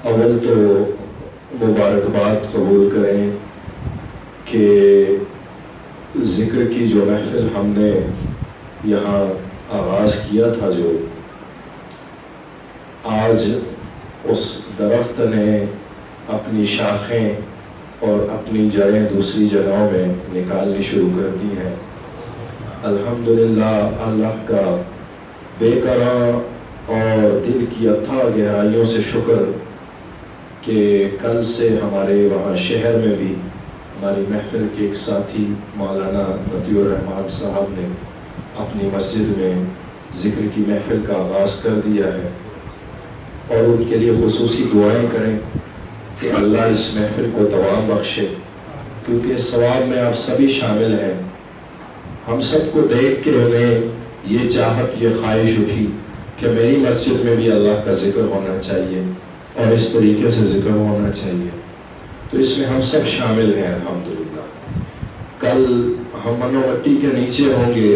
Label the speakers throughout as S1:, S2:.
S1: اول تو مبارکباد قبول کریں کہ ذکر کی جو محفل ہم نے یہاں آغاز کیا تھا، جو آج اس درخت نے اپنی شاخیں اور اپنی جڑیں دوسری جگہوں میں نکالنی شروع کر دی ہیں۔ الحمدللہ اللہ کا بے کرا اور دل کی اتھا گہرائیوں سے شکر کہ کل سے ہمارے وہاں شہر میں بھی ہماری محفل کے ایک ساتھی مولانا مطیع الرحمان صاحب نے اپنی مسجد میں ذکر کی محفل کا آغاز کر دیا ہے، اور ان کے لیے خصوصی دعائیں کریں کہ اللہ اس محفل کو دوام بخشے، کیونکہ اس ثواب میں آپ سبھی شامل ہیں۔ ہم سب کو دیکھ کے انہیں یہ چاہت، یہ خواہش اٹھی کہ میری مسجد میں بھی اللہ کا ذکر ہونا چاہیے اور اس طریقے سے ذکر ہونا چاہیے، تو اس میں ہم سب شامل ہیں الحمدللہ۔ کل ہم منو مٹی کے نیچے ہوں گے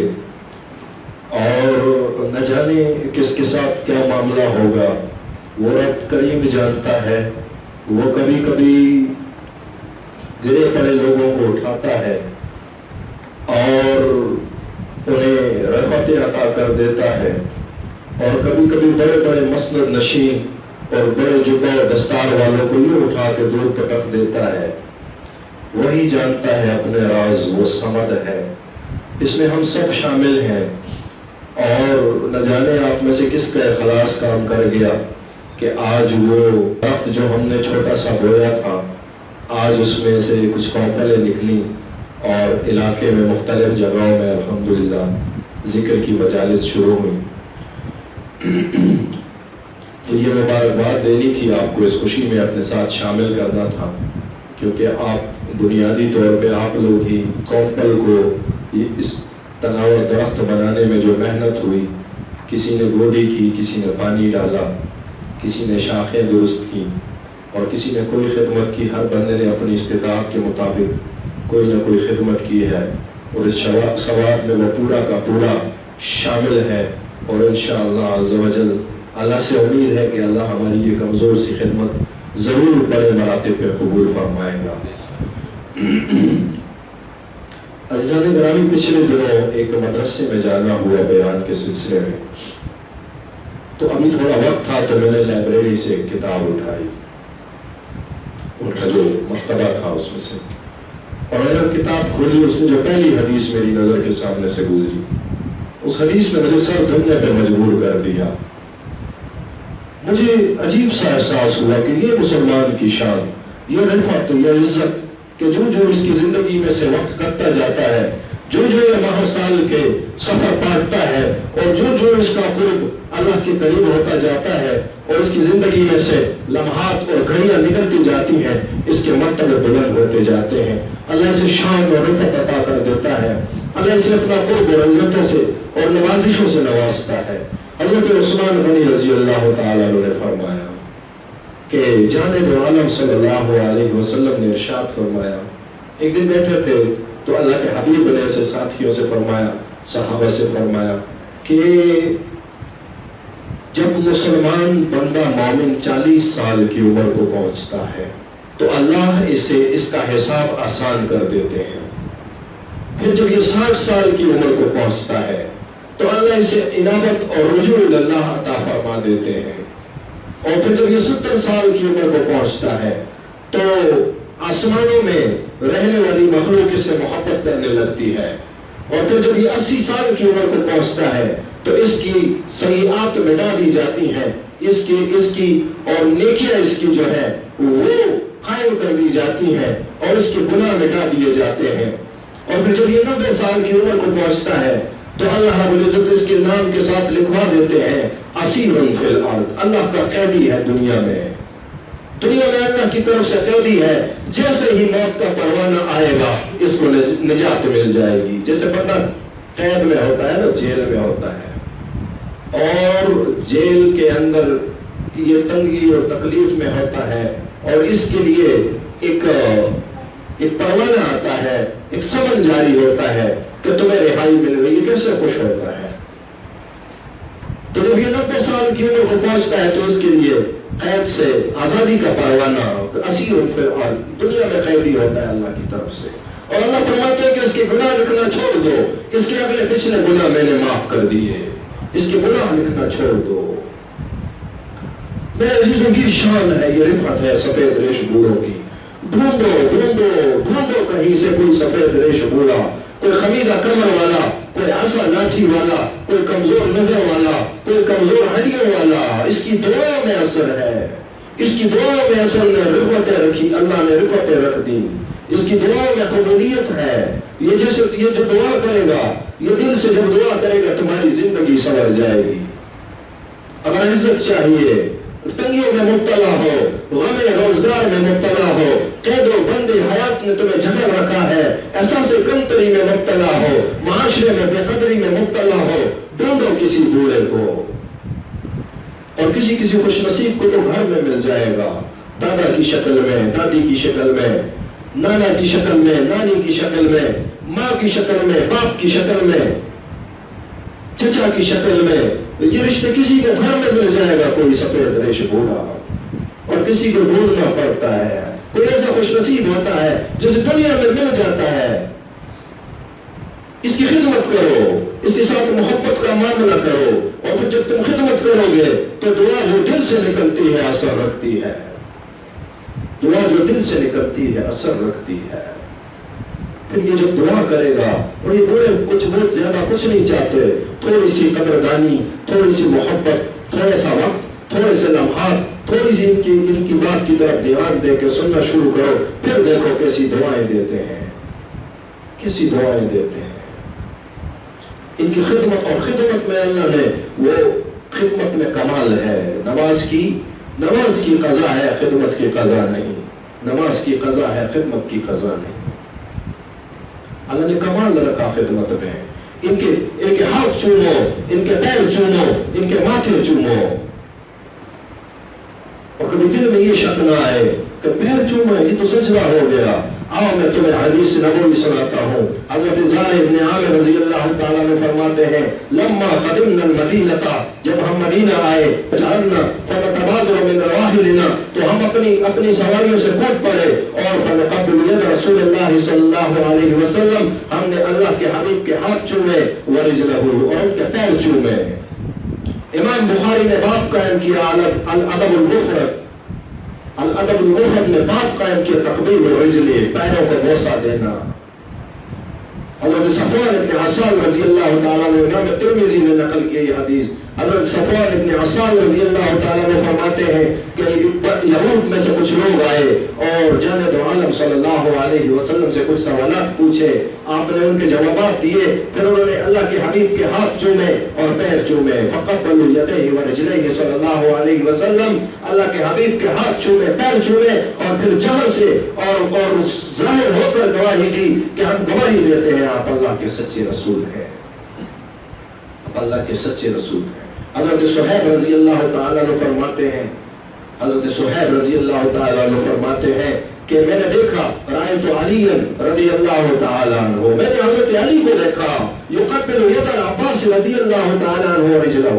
S1: اور نہ جانے کس کے ساتھ کیا معاملہ ہوگا، وہ رب کریم جانتا ہے۔ وہ کبھی کبھی گرے پڑے لوگوں کو اٹھاتا ہے اور انہیں رحمتیں عطا کر دیتا ہے، اور کبھی کبھی بڑے بڑے مسند نشین اور بڑے جبہ و دستار والوں کو یہ اٹھا کے دور پٹک دیتا ہے۔ وہی جانتا ہے اپنے راز، وہ سمد ہے۔ اس میں ہم سب شامل ہیں، اور نہ جانے آپ میں سے کس کا اخلاص کام کر گیا کہ آج وہ درخت جو ہم نے چھوٹا سا بویا تھا، آج اس میں سے کچھ کونپلیں نکلیں اور علاقے میں مختلف جگہوں میں الحمدللہ ذکر کی مجالس شروع ہوئی۔ تو یہ مبارکباد دینی تھی آپ کو، اس خوشی میں اپنے ساتھ شامل کرنا تھا، کیونکہ آپ بنیادی طور پہ آپ لوگ ہی کونپل کو اس تناور درخت بنانے میں جو محنت ہوئی، کسی نے گوڈی کی، کسی نے پانی ڈالا، کسی نے شاخیں درست کی، اور کسی نے کوئی خدمت کی۔ ہر بندے نے اپنی استطاعت کے مطابق کوئی نہ کوئی خدمت کی ہے، اور اس ثواب میں وہ پورا کا پورا شامل ہے، اور انشاءاللہ عز و جل اللہ سے امید ہے کہ اللہ ہماری یہ کمزور سی خدمت ضرور بڑے مراتب پہ قبول فرمائے گا۔ عزیزان گرامی، پچھلے دنوں ایک مدرسے میں جانا ہوا بیان کے سلسلے میں، تو ابھی تھوڑا وقت تھا تو میں نے لائبریری سے ایک کتاب اٹھائی، ان کا جو مکتبہ تھا اس میں سے، اور میں نے کتاب کھولی۔ اس میں جو پہلی حدیث میری نظر کے سامنے سے گزری، اس حدیث نے مجھے سر دھننے پہ مجبور کر دیا۔ مجھے عجیب سا احساس ہوا کہ یہ مسلمان کی شان، یہ رفعت، یہ عزت کہ جو اس کی زندگی میں سے وقت کرتا جاتا ہے، جو یہ ماہ سال کے سفر پاٹتا ہے، اور جو اس کا قرب اللہ کے قریب ہوتا جاتا ہے، اور اس کی زندگی میں سے لمحات اور گھڑیاں نکلتی جاتی ہیں، اس کے مرتبے بلند ہوتے جاتے ہیں۔ اللہ اسے شان اور رفعت عطا کر دیتا ہے، اللہ اسے اپنا قرب اور عزتوں سے اور نوازشوں سے نوازتا ہے۔ حضرت عثمان غنی رضی اللہ تعالیٰ عنہ نے فرمایا کہ جانب عالم صلی اللہ علیہ وسلم نے ارشاد فرمایا، ایک دن بیٹھے تھے تو اللہ کے حبیب نے ایسے ساتھیوں سے فرمایا، صحابہ سے فرمایا کہ جب مسلمان بندہ مومن 40 سال کی عمر کو پہنچتا ہے تو اللہ اس کا حساب آسان کر دیتے ہیں۔ پھر جب یہ 60 سال کی عمر کو پہنچتا ہے تو اللہ اسے انابت اور رجوع اللہ عطا فرما دیتے ہیں، اور پھر جب یہ 70 سال کی عمر کو پہنچتا ہے تو آسمانوں میں رہنے والی مخلوق اس سے محبت کرنے لگتی ہے، اور پھر جب یہ 80 سال کی عمر کو پہنچتا ہے تو اس کی سیئات مٹا دی جاتی ہیں، اس کی اور نیکیاں اس کی جو ہے وہ قائم کر دی جاتی ہیں، اور اس کے گناہ مٹا دیے جاتے ہیں، اور پھر جب یہ 90 سال کی عمر کو پہنچتا ہے تو اللہ رب العزت اس کے نام کے ساتھ لکھوا دیتے ہیں اسیر فی الارض، اللہ کا قیدی ہے دنیا میں اللہ کی طرف سے قیدی ہے۔ جیسے ہی موت کا پروانہ آئے گا اس کو نجات مل جائے گی، جیسے بندہ قید میں ہوتا ہے نا، جیل میں ہوتا ہے، اور جیل کے اندر یہ تنگی اور تکلیف میں ہوتا ہے، اور اس کے لیے ایک پروانہ آتا ہے، ایک سمن جاری ہوتا ہے کہ تمہیں رہائی مل گئی، یہ کیسے خوش ہوتا ہے۔ تو جب یہ 90 سال کی عمر کو پہنچتا ہے تو اس کے لیے قید سے آزادی کا پروانہ اسیر اور دنیا میں قیدی ہوتا ہے اللہ کی طرف سے. اور اللہ فرماتے ہیں کہ اس کے گناہ لکھنا چھوڑ دو, اس کے اگلے پچھلے گناہ میں نے معاف کر دیے, اس کے گناہ لکھنا چھوڑ دو. میرے عزیزوں کی شان ہے, یہ رفعت ہے سفید ریش بوڑھوں کی. ڈھونڈو ڈھونڈو ڈھونڈو کہیں سے کوئی سفید ریش بوڑھا, کوئی خمیدہ کمر والا, کوئی عصا لاٹھی والا, کوئی کمزور نظر والا, کوئی کمزور ہڈیوں والا. اس کی دعاؤں میں اثر ہے, اس کی دعاؤں میں اثر نے رفعتیں رکھی, اللہ نے رفعتیں رکھ دی. اس کی دعاؤں میں قبولیت ہے. یہ جو دعا کرے گا, یہ دل سے جب دعا کرے گا تمہاری زندگی سنور جائے گی. اگر عزت چاہیے, تنگیوں میں مبتلا ہو, غم روزگار میں مبتلا ہو, قید و بندی حیات نے تمہیں جکڑ رکھا ہے, احساس کمتری میں مبتلا ہو, معاشرے میں بے قدری میں مبتلا ہو, ڈھونڈو کسی بوڑھے کو. اور کسی خوش نصیب کو تو گھر میں مل جائے گا, دادا کی شکل میں, دادی کی شکل میں, نانا کی شکل میں, نانی کی شکل میں, ماں کی شکل میں, باپ کی شکل میں, چچا کی شکل میں. یہ رشتے کسی کو گھر میں مل جائے گا, کوئی سفید ریش بوڑھا, اور کسی کو ڈھونڈنا پڑتا ہے. کوئی ایسا خوش نصیب ہوتا ہے جسے دنیا میں مل جاتا ہے. اس کی خدمت کرو, اس کے ساتھ محبت کا معاملہ کرو, اور پھر جب تم خدمت کرو گے تو دعا جو دل سے نکلتی ہے اثر رکھتی ہے. دعا جو دل سے نکلتی ہے اثر رکھتی ہے. پھر یہ جب دعا کرے گا, اور یہ بوڑھے کچھ بہت زیادہ کچھ نہیں چاہتے, تھوڑی سی قدردانی, تھوڑی سی محبت, تھوڑا سا وقت, تھوڑے سے لمحات, تھوڑی سی ان کی بات کی طرف دھیان دے کے سننا شروع کرو. پھر دیکھو کیسی دعائیں دیتے ہیں, کیسی دعائیں دیتے ہیں. ان کی خدمت, اور خدمت میں اللہ نے وہ خدمت میں کمال ہے. نماز کی قضا ہے, خدمت کی قضا نہیں. نماز کی قضا ہے, خدمت کی قضا نہیں. اللہ نے کمال رکھا خدمت میں. ان کے ہاتھ چومو, ان کے پیر چومو, ان کے ماتھے چومو, اور کبھی دل میں یہ شک نہ آئے کہ پیر چومو یہ تو سجدہ ہو گیا. آؤ میں تمہیں حدیث نبوی سناتا ہوں. حضرت زار ابن عامر رضی اللہ تعالیٰ نے فرماتے ہیں, لما قدمنا المدینہ, جب ہم مدینہ آئے, جعلنا فنتبادر من رواحلنا, تو ہم اپنی سواریوں سے کود پڑے, اور فنقبل ید رسول اللہ صلی اللہ علیہ وسلم, ہم نے اللہ کے حبیب کے ہاتھ چومے, ورجلہ, اور ان کے پیر چومے. امام بخاری نے باب قائم کیا الادب المفرد, الادب المفرد نے باب قائم کیا تقبیل الرجل, پیروں کو بوسہ دینا. حضرت صفوان ابن عسال رضی اللہ تعالیٰ نے, امام ترمذی نے نقل کیا یہ حدیث, حضرت صفوان ابن عسال رضی اللہ تعالیٰ نے فرماتے ہیں کہ یہود میں سے کچھ لوگ آئے اور جانب عالم صلی اللہ علیہ وسلم سے کچھ سوالات پوچھے. آپ نے ان کے جوابات دیے, پھر انہوں نے اللہ کے حبیب کے ہاتھ چومے اور پیر چومے. فقبلوا یدیہ ورجلیہ صلی اللہ علیہ وسلم, اللہ کے حبیب کے ہاتھ چومے, پیر چومے, اور پھر جہر سے اور ظاہر ہو کر گواہی دی کہ ہم گواہی دیتے ہیں آپ اللہ کے سچے رسول ہیں, اللہ کے سچے رسول ہیں. حضرت صہیب رضی اللہ تعالیٰ عنہ فرماتے ہیں, حضرت صہیب رضی اللہ تعالیٰ عنہ فرماتے ہیں کہ میں نے دیکھا, رأیت علی رضی اللہ تعالیٰ عنہ, میں نے حضرت علی کو دیکھا, یقبل ید العباس رضی اللہ تعالیٰ عنہ ورجلہ,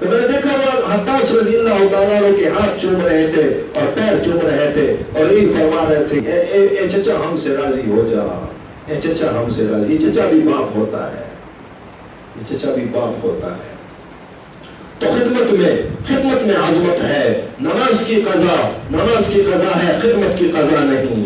S1: کہ میں نے دیکھا وہ عباس رضی اللہ تعالیٰ عنہ کے ہاتھ چوم رہے تھے اور پیر چوم رہے تھے, اور یہ فرما رہے تھے, اے چچا ہم سے راضی ہو جا, اے چچا ہم سے راضی. یہ چچا بھی باپ ہوتا ہے, یہ چچا بھی باپ ہوتا ہے. تو خدمت میں عظمت ہے. نماز کی قضا ہے, خدمت کی قضا نہیں.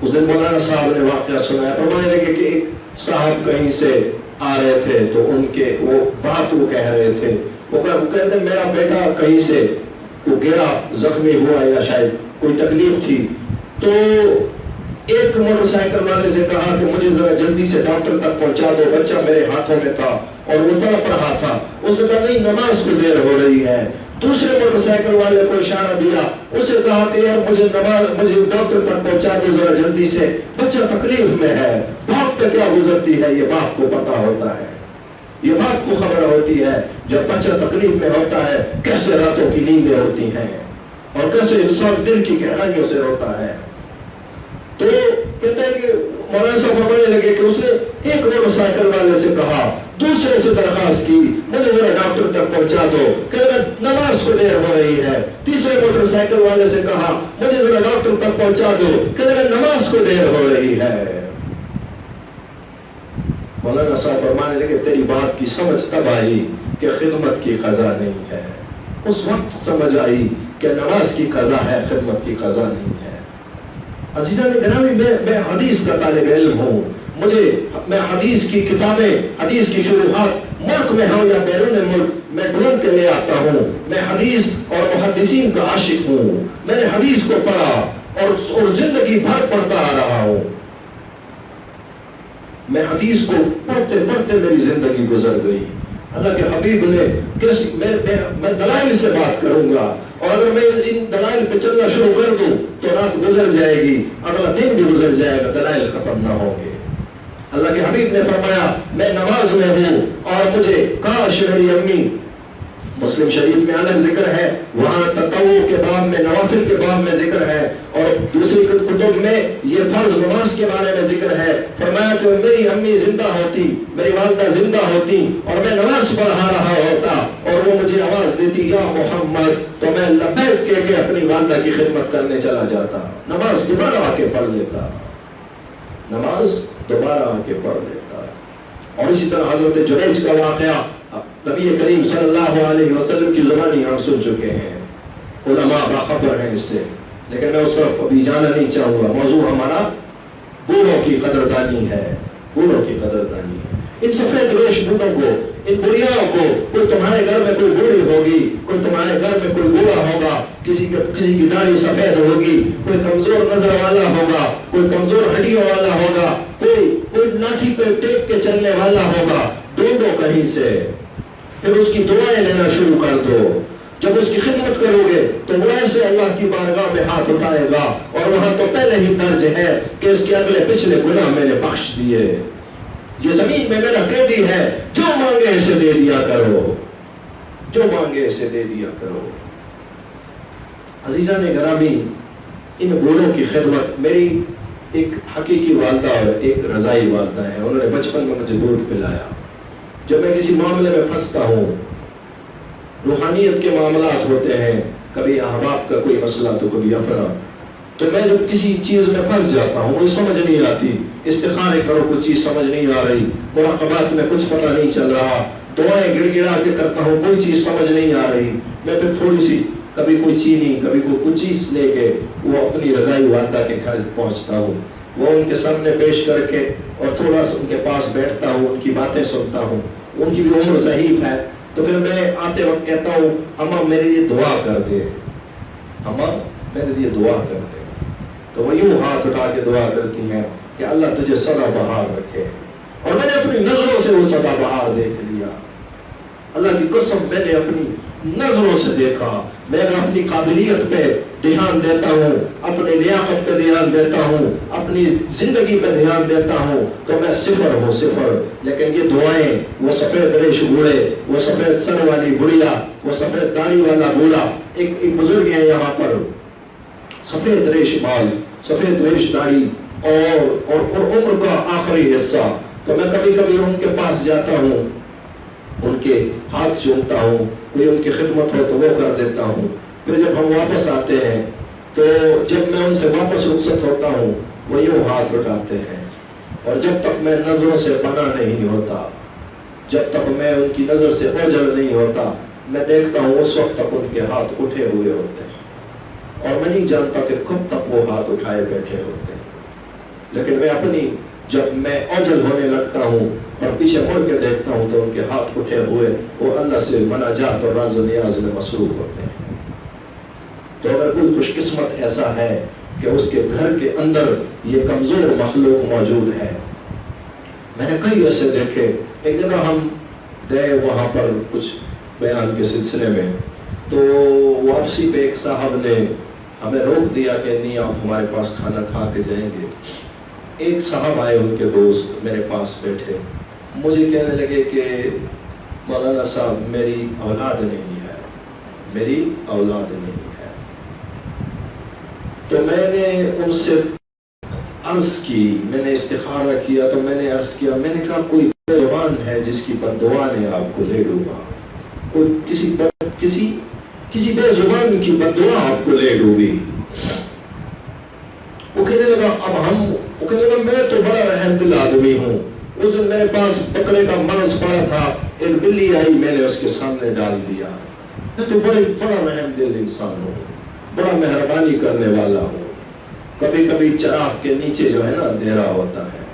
S1: اس دن مولانا صاحب نے واقعہ سنایا, فرمانے لگے کہ ایک صاحب کہیں سے آ رہے تھے, تو ان کے وہ بات وہ کہہ رہے تھے, وہ کہتے ہیں میرا بیٹا کہیں سے وہ گرا, زخمی ہوا, یا شاید کوئی تکلیف تھی, تو ایک موٹر سائیکل والے سے کہا کہ مجھے ذرا جلدی سے ڈاکٹر تک پہنچا دو, بچہ میرے ہاتھوں میں تھا اور وہ تڑپ رہا تھا. اس نے کہا نہیں, نماز کو دیر ہو رہی ہے. دوسرے موٹر سائیکل والے کو اشارہ دیا, اسے کہا کہ یار مجھے ڈاکٹر تک پہنچا دو ذرا جلدی سے, بچہ تکلیف میں ہے. باپ پہ کیا گزرتی ہے یہ باپ کو پتا ہوتا ہے, یہ باپ کو خبر ہوتی ہے جب بچہ تکلیف میں ہوتا ہے کیسے راتوں کی نیندیں ہوتی ہیں اور کیسے انسان دل کی گہرائیوں سے روتا ہے. تو کہتے ہیں کہ مولانا صاحب فرمانے لگے کہ اس نے ایک موٹر سائیکل والے سے کہا, دوسرے سے درخواست کی مجھے ذرا ڈاکٹر تک پہنچا دو، کہ نماز کو دیر ہو رہی ہے۔ تیسرے موٹر سائیکل والے سے کہا مجھے ذرا ڈاکٹر تک پہنچا دو، کہ نماز کو دیر ہو رہی ہے۔ مولانا صاحب فرمانے لگے تیری بات کی سمجھ تب آئی کہ خدمت کی قضا نہیں ہے، اس وقت سمجھ آئی کہ نماز کی قضا ہے، خدمت کی قضا نہیں ہے۔ عزیزان گرامی، میں حدیث کا طالب علم ہوں، میں حدیث کی کتابیں، حدیث کی شروحات ملک میں ہوں یا بیرون ملک میں ڈھونڈ کے لے آتا ہوں۔ میں حدیث اور محدثین کا عاشق ہوں، میں نے حدیث کو پڑھا اور زندگی بھر پڑھتا آ رہا ہوں۔ میں حدیث کو پڑھتے پڑھتے میری زندگی گزر گئی۔ اللہ کے حبیب نے میں دلائل سے بات کروں گا، اور اگر میں ان دلائل پہ چلنا شروع کر دوں تو رات گزر جائے گی، اگلا دن بھی گزر جائے گا، دلائل ختم نہ ہوں گے۔ اللہ کے حبیب نے فرمایا میں نماز میں ہوں اور مجھے کاش میری امی، مسلم شریف میں الگ ذکر ہے، وہاں تطوع کے باب میں، نوافل کے باب میں ذکر ہے، اور دوسری کتب میں یہ فرض نماز کے بارے میں ذکر ہے۔ فرمایا کہ میری امی زندہ ہوتی، میری والدہ زندہ ہوتی اور میں نماز پڑھا رہا ہوتا اور وہ مجھے آواز دیتی یا محمد، تو میں لبیک کہہ کے اپنی والدہ کی خدمت کرنے چلا جاتا، نماز دوبارہ آ کے پڑھ لیتا، نماز دوبارہ آ کے پڑھ لیتا۔ اور اسی طرح حضرت جریج کا واقعہ نبی کریم صلی اللہ علیہ وسلم کی زبانی ہم سن چکے ہیں، علماء باخبر ہیں اس سے، لیکن میں اس طرف ابھی جانا نہیں چاہوں گا۔ موضوع ہمارا بوڑھوں کی قدردانی ہے، بوڑھوں کی قدردانی ہے۔ ان سفید ریش بوڑھوں کو، ان بڑھیاؤں کو، کوئی تمہارے گھر میں کوئی بوڑھی ہوگی، کوئی تمہارے گھر میں کوئی بوڑھا ہوگا، کسی کی داڑھی سفید ہوگی، کوئی کمزور نظر والا ہوگا، کوئی کمزور ہڈیوں والا ہوگا، کوئی لاٹھی پہ ٹیک کے چلنے والا ہوگا، ڈھونڈو کہیں سے، پھر اس کی دعائیں لینا شروع کر دو۔ جب اس کی خدمت کرو گے تو وہ ایسے اللہ کی بارگاہ میں ہاتھ اٹھائے گا، اور وہاں تو پہلے ہی درج ہے کہ اس کے اگلے پچھلے گناہ میں نے بخش دیے، یہ زمین میں میرا قیدی ہے، جو مانگے اسے دے دیا کرو، جو مانگے اسے دے دیا کرو۔ عزیزان گرامی، ان بوڑھوں کی خدمت، میری ایک حقیقی والدہ اور ایک رضائی والدہ ہے، انہوں نے بچپن میں مجھے دودھ پلایا۔ جب میں کسی معاملے میں پھنستا ہوں، روحانیت کے معاملات ہوتے ہیں، کبھی احباب کا کوئی مسئلہ تو کبھی اپنا، تو میں جب کسی چیز میں پھنس جاتا ہوں، مجھے سمجھ نہیں آتی، استخارے کرو کچھ چیز سمجھ نہیں آ رہی، مراقبات میں کچھ پتہ نہیں چل رہا، دعائیں گڑ گڑا کے کرتا ہوں، کوئی چیز سمجھ نہیں آ رہی، میں پھر تھوڑی سی کبھی کوئی چینی، کبھی کوئی کچھ چیز لے کے وہ اپنی رضائی والدہ کے گھر پہنچتا ہوں، وہ ان کے سامنے پیش کر کے اور تھوڑا سا ان کے پاس بیٹھتا ہوں، ان کی باتیں سنتا ہوں، ان کی بھی عمر ضعیف ہے، تو پھر میں آتے وقت کہتا ہوں اماں میرے لیے دعا کر دے، اماں میرے لیے دعا کر دے، تو وہ یوں ہاتھ اٹھا کے دعا کرتی ہیں کہ اللہ تجھے سدا بہار رکھے، اور میں نے اپنی نظروں سے وہ سدا بہار دیکھ لیا، اللہ کی قسم میں نے اپنی نظروں سے دیکھا۔ میں اگر اپنی قابلیت پہ دھیان دیتا ہوں، اپنی لیاقت پہ دھیان دیتا ہوں، اپنی زندگی پہ دھیان دیتا ہوں تو میں صفر ہوں، صفر۔ لیکن یہ دعائیں، وہ سفید ریش بوڑھے، وہ سفید سر والی بڑھیا، وہ سفید داڑھی والا بوڑھا، ایک بزرگ ہے یہاں پر، سفید ریش بال، سفید ریش داڑھی اور عمر کا آخری حصہ، تو میں کبھی کبھی ان کے پاس جاتا ہوں، ان کے ہاتھ چومتا ہوں، کوئی ان کی خدمت ہو تو وہ کر دیتا ہوں۔ پھر جب ہم واپس آتے ہیں تو جب میں ان سے واپس رخصت ہوتا ہوں، وہ یوں ہاتھ اٹھاتے ہیں، اور جب تک میں نظروں سے بنا نہیں ہوتا، جب تک میں ان کی نظر سے اوجھل نہیں ہوتا، میں دیکھتا ہوں اس وقت تک ان کے ہاتھ اٹھے ہوئے ہوتے ہیں، اور میں نہیں جانتا کہ کب تک وہ ہاتھ اٹھائے بیٹھے ہوتے ہیں۔ لیکن میں اپنی، جب میں اوجھل ہونے لگتا ہوں اور پیچھے مڑ کے دیکھتا ہوں تو ان کے ہاتھ اٹھے ہوئے وہ اللہ سے مناجات اور راز و نیاز میں مصروف ہوتے ہیں۔ تو اگر کوئی خوش قسمت ایسا ہے کہ اس کے گھر کے اندر یہ کمزور مخلوق موجود ہے، میں نے کئی ایسے دیکھے۔ ایک جگہ ہم گئے وہاں پر کچھ بیان کے سلسلے میں، تو واپسی پہ ایک صاحب نے ہمیں روک دیا کہ نہیں آپ ہمارے پاس کھانا کھا کے جائیں گے۔ ایک صاحب آئے، ان کے دوست میرے پاس بیٹھے، مجھے کہنے لگے کہ مولانا صاحب میری اولاد نہیں ہے، میری اولاد نہیں ہے۔ تو میں نے ان سے عرض کی، میں نے استخارہ کیا، تو میں نے عرض کیا، میں نے کہا کوئی زبان ہے جس کی بددعا نے آپ کو لے ڈوبا. کوئی کسی بے زبان کی بددعا آپ کو لے ڈوبی. وہ کہنے لگا میں تو بڑا رحم دل آدمی ہوں. اس دن میرے پاس بکرے کا مرض پڑا تھا, ایک بلی آئی, میں نے اس کے سامنے ڈال دیا. میں تو بڑا رحم دل انسان ہوں, بڑا مہربانی کرنے والا ہوں. کبھی کبھی چراغ کے نیچے جو ہے نا اندھیرا ہوتا ہے,